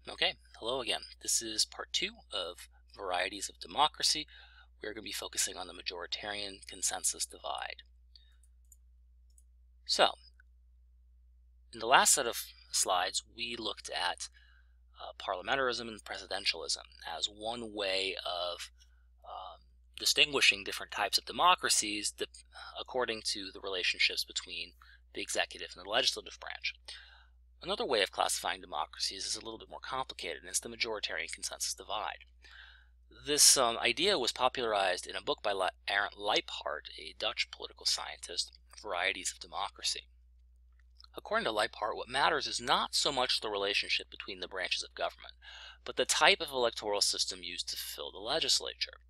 Okay, hello again. This is part 2 of Varieties of Democracy. We're going to be focusing on the majoritarian consensus divide. So, in the last set of slides, we looked at parliamentarism and presidentialism as one way of distinguishing different types of democracies according to the relationships between the executive and the legislative branch. Another way of classifying democracies is a little bit more complicated, and it's the majoritarian consensus divide. This idea was popularized in a book by Arend Leiphart, a Dutch political scientist, Varieties of Democracy. According to Leiphart, what matters is not so much the relationship between the branches of government, but the type of electoral system used to fulfill the legislature.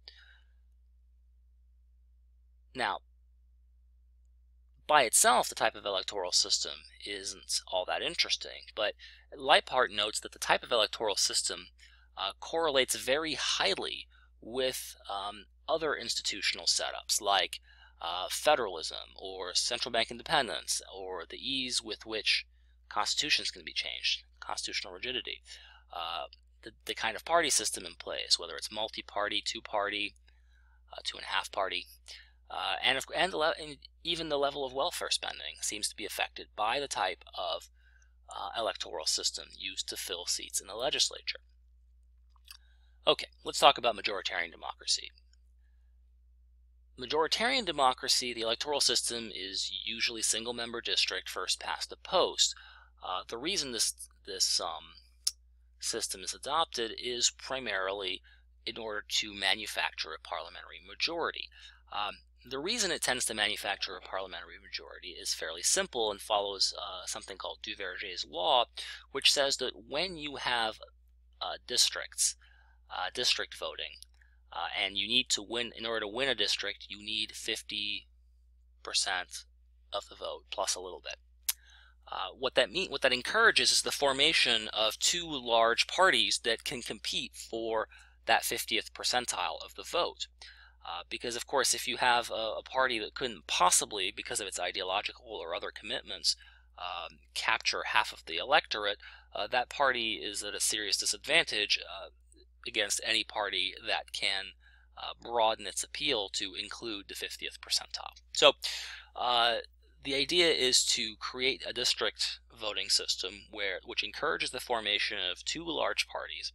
Now, by itself, the type of electoral system isn't all that interesting, but Leiphart notes that the type of electoral system correlates very highly with other institutional setups like federalism or central bank independence, or the ease with which constitutions can be changed, constitutional rigidity, the kind of party system in place, whether it's multi-party, two-party, two-and-a-half party, and even the level of welfare spending seems to be affected by the type of electoral system used to fill seats in the legislature. Okay, let's talk about majoritarian democracy. Majoritarian democracy, the electoral system is usually single-member district, first past the post. The reason this system is adopted is primarily in order to manufacture a parliamentary majority. The reason it tends to manufacture a parliamentary majority is fairly simple and follows something called Duverger's law, which says that when you have district voting, and you need to win, in order to win a district, you need 50% of the vote plus a little bit. What that encourages is the formation of two large parties that can compete for that 50th percentile of the vote. Because, of course, if you have a party that couldn't possibly, because of its ideological or other commitments, capture half of the electorate, that party is at a serious disadvantage against any party that can broaden its appeal to include the 50th percentile. So the idea is to create a district voting system which encourages the formation of two large parties.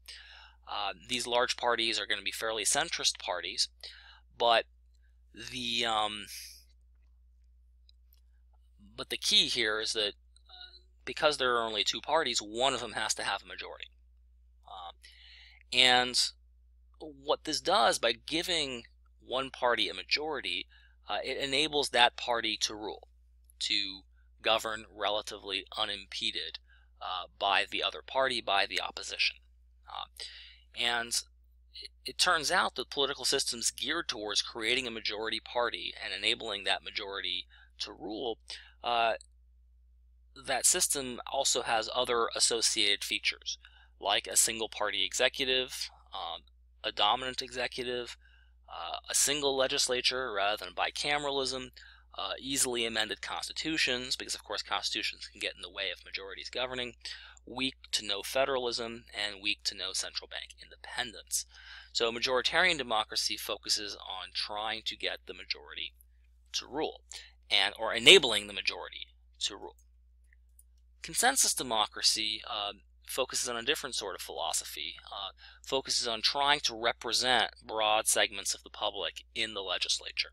These large parties are going to be fairly centrist parties, but the key here is that because there are only two parties, one of them has to have a majority. And what this does, by giving one party a majority, it enables that party to rule, to govern relatively unimpeded by the other party, by the opposition. And it turns out that political systems geared towards creating a majority party and enabling that majority to rule, that system also has other associated features, like a single-party executive, a dominant executive, a single legislature rather than bicameralism, easily amended constitutions, because of course constitutions can get in the way of majorities governing, weak to no federalism, and weak to no central bank independence. So majoritarian democracy focuses on trying to get the majority to rule, or enabling the majority to rule. Consensus democracy focuses on a different sort of philosophy, focuses on trying to represent broad segments of the public in the legislature.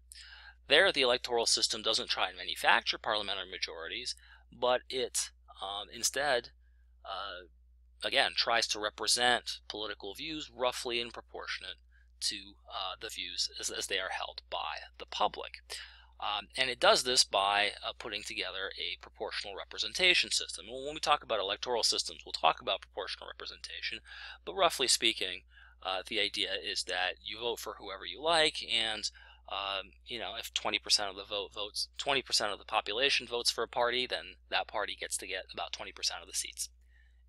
There, the electoral system doesn't try and manufacture parliamentary majorities, but it instead, again, tries to represent political views roughly in proportionate to the views as they are held by the public. And it does this by putting together a proportional representation system. When we talk about electoral systems, we'll talk about proportional representation, but roughly speaking, the idea is that you vote for whoever you like, and if 20% of the 20% of the population votes for a party, then that party gets to get about 20% of the seats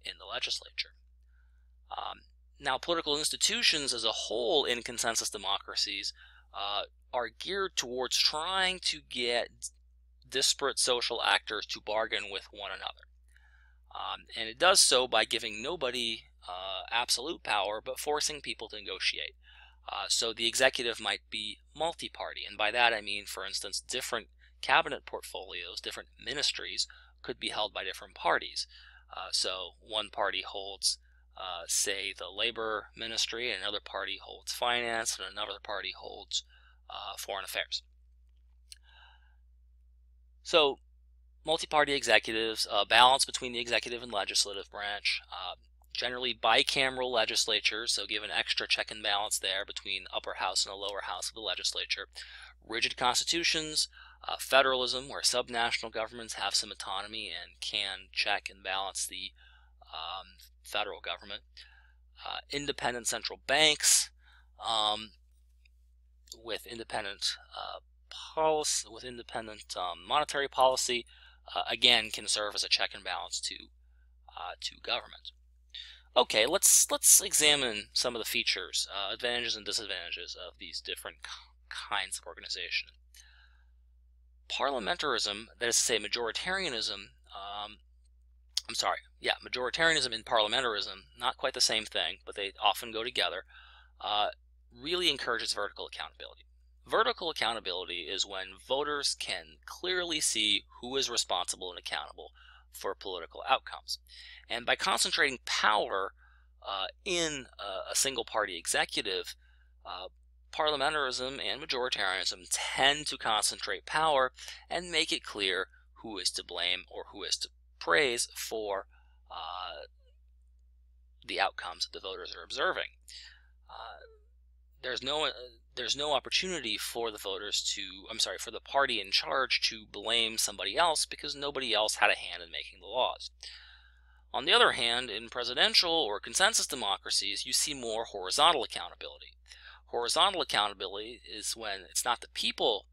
in the legislature. Now, political institutions as a whole in consensus democracies are geared towards trying to get disparate social actors to bargain with one another. And it does so by giving nobody absolute power, but forcing people to negotiate. So the executive might be multi-party, and by that I mean, for instance, different cabinet portfolios, different ministries could be held by different parties. So one party holds, say, the labor ministry, and another party holds finance, and another party holds foreign affairs. So multi-party executives, balance between the executive and legislative branch, generally bicameral legislatures, so give an extra check and balance there between upper house and the lower house of the legislature, rigid constitutions, federalism, where subnational governments have some autonomy and can check and balance the federal government, independent central banks, with independent monetary policy, again can serve as a check and balance to government. Okay, let's examine some of the features, advantages and disadvantages of these different kinds of organization. Parliamentarism, that is to say majoritarianism, majoritarianism and parliamentarism, not quite the same thing, but they often go together, really encourages vertical accountability. Vertical accountability is when voters can clearly see who is responsible and accountable for political outcomes. And by concentrating power in a single party executive, parliamentarism and majoritarianism tend to concentrate power and make it clear who is to blame or who is to praise for the outcomes that the voters are observing. There's no opportunity for the for the party in charge to blame somebody else because nobody else had a hand in making the laws. On the other hand, in presidential or consensus democracies, you see more horizontal accountability. Horizontal accountability is when it's not the people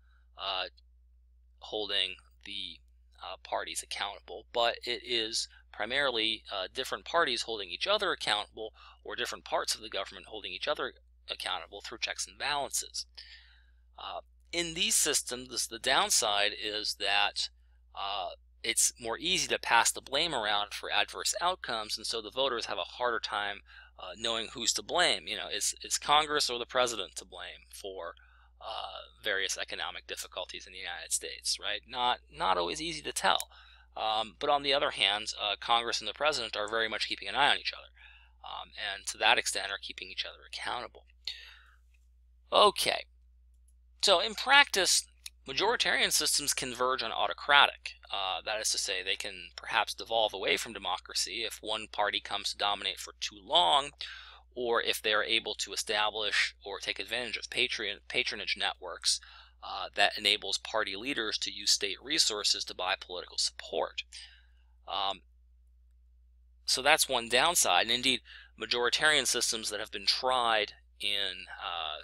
holding the parties accountable, but it is primarily different parties holding each other accountable, or different parts of the government holding each other accountable through checks and balances. In these systems, the downside is that it's more easy to pass the blame around for adverse outcomes, and so the voters have a harder time knowing who's to blame. Is Congress or the president to blame for various economic difficulties in the United States, right? Not always easy to tell. But on the other hand, Congress and the president are very much keeping an eye on each other, and to that extent are keeping each other accountable. Okay, so in practice, majoritarian systems converge on autocratic. That is to say, they can perhaps devolve away from democracy if one party comes to dominate for too long, or if they are able to establish or take advantage of patronage networks that enables party leaders to use state resources to buy political support. So that's one downside, and indeed, majoritarian systems that have been tried in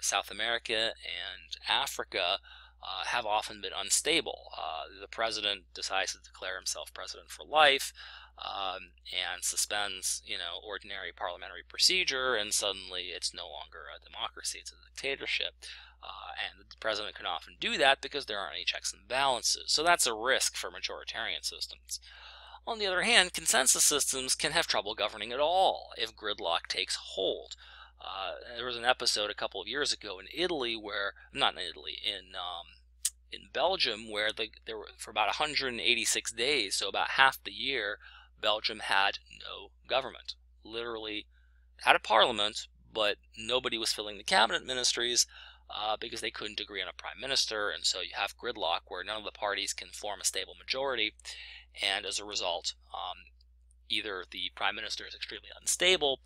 South America and Africa have often been unstable. The president decides to declare himself president for life and suspends, ordinary parliamentary procedure, and suddenly it's no longer a democracy, it's a dictatorship. And the president can often do that because there aren't any checks and balances. So that's a risk for majoritarian systems. On the other hand, consensus systems can have trouble governing at all if gridlock takes hold. There was an episode a couple of years ago in Italy in Belgium, where there were, for about 186 days, so about half the year, Belgium had no government. Literally had a parliament, but nobody was filling the cabinet ministries because they couldn't agree on a prime minister, and so you have gridlock where none of the parties can form a stable majority, and as a result, either the prime minister is extremely unstable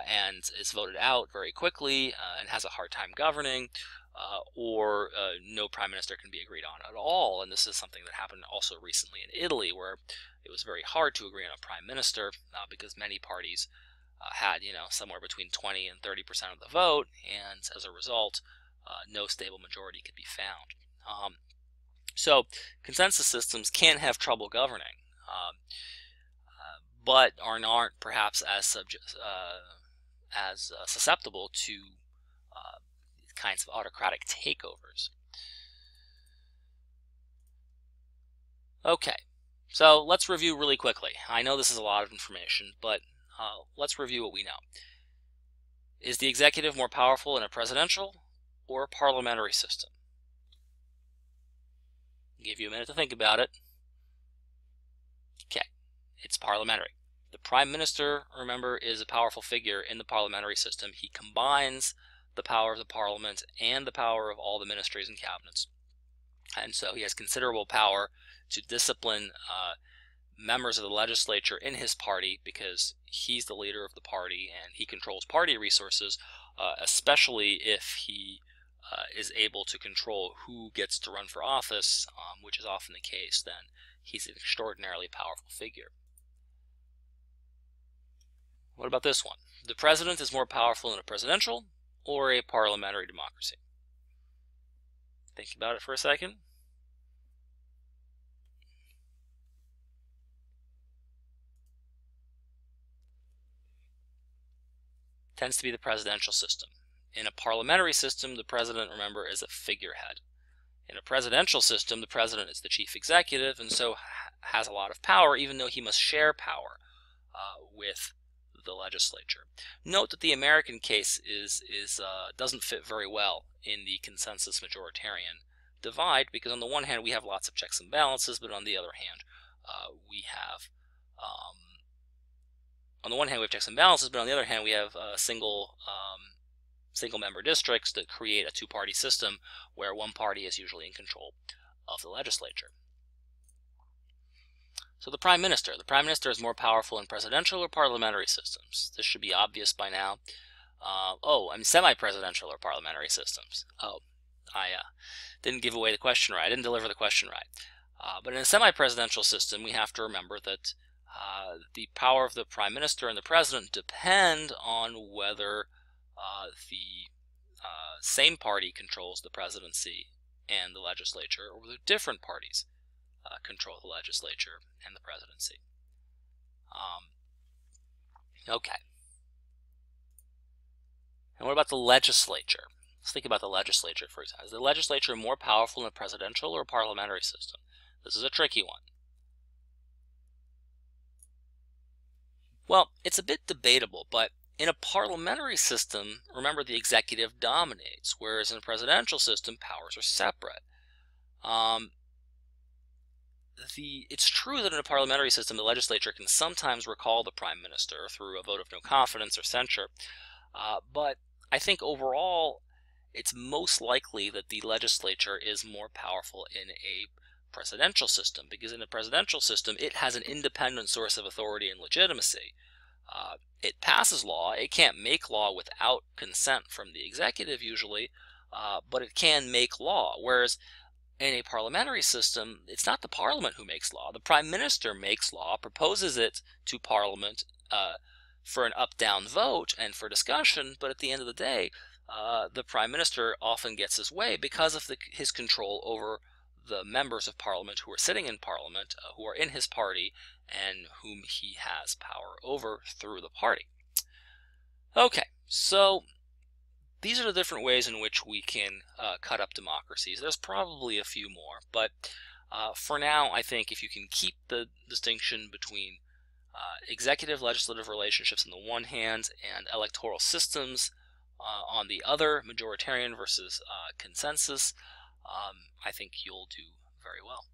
and is voted out very quickly and has a hard time governing, or no prime minister can be agreed on at all. And this is something that happened also recently in Italy, where it was very hard to agree on a prime minister because many parties had, somewhere between 20 and 30% of the vote, and as a result, no stable majority could be found. So consensus systems can have trouble governing, but aren't perhaps as susceptible to kinds of autocratic takeovers. Okay, so let's review really quickly. I know this is a lot of information, but let's review what we know. Is the executive more powerful in a presidential or a parliamentary system? I'll give you a minute to think about it. Okay, it's parliamentary. The prime minister, remember, is a powerful figure in the parliamentary system. He combines the power of the parliament and the power of all the ministries and cabinets. And so he has considerable power to discipline members of the legislature in his party, because he's the leader of the party and he controls party resources, especially if he is able to control who gets to run for office, which is often the case. Then he's an extraordinarily powerful figure. What about this one? The president is more powerful in a presidential or a parliamentary democracy? Think about it for a second. Tends to be the presidential system. In a parliamentary system, the president, remember, is a figurehead. In a presidential system, the president is the chief executive and so has a lot of power, even though he must share power with the legislature. Note that the American case doesn't fit very well in the consensus majoritarian divide, because on the one hand we have lots of checks and balances, but on the other hand we have checks and balances, but on the other hand we have single-member districts that create a two-party system where one party is usually in control of the legislature. So the Prime Minister. The Prime Minister is more powerful in presidential or parliamentary systems. This should be obvious by now. Semi-presidential or parliamentary systems. I didn't give away the question right. I didn't deliver the question right. But in a semi-presidential system, we have to remember that the power of the Prime Minister and the President depend on whether the same party controls the presidency and the legislature, or whether different parties control the legislature and the presidency. Okay. And what about the legislature? Let's think about the legislature for example. Is the legislature more powerful in a presidential or a parliamentary system? This is a tricky one. Well, it's a bit debatable, but in a parliamentary system, remember, the executive dominates, whereas in a presidential system, powers are separate. It's true that in a parliamentary system, the legislature can sometimes recall the prime minister through a vote of no confidence or censure, but I think overall it's most likely that the legislature is more powerful in a presidential system, because in a presidential system it has an independent source of authority and legitimacy. It passes law. It can't make law without consent from the executive usually, but it can make law, whereas in a parliamentary system, it's not the parliament who makes law. The prime minister makes law, proposes it to parliament for an up-down vote and for discussion, but at the end of the day, the prime minister often gets his way because of his control over the members of parliament who are sitting in parliament, who are in his party, and whom he has power over through the party. Okay, so these are the different ways in which we can cut up democracies. There's probably a few more, but for now, I think if you can keep the distinction between executive-legislative relationships on the one hand and electoral systems on the other, majoritarian versus consensus, I think you'll do very well.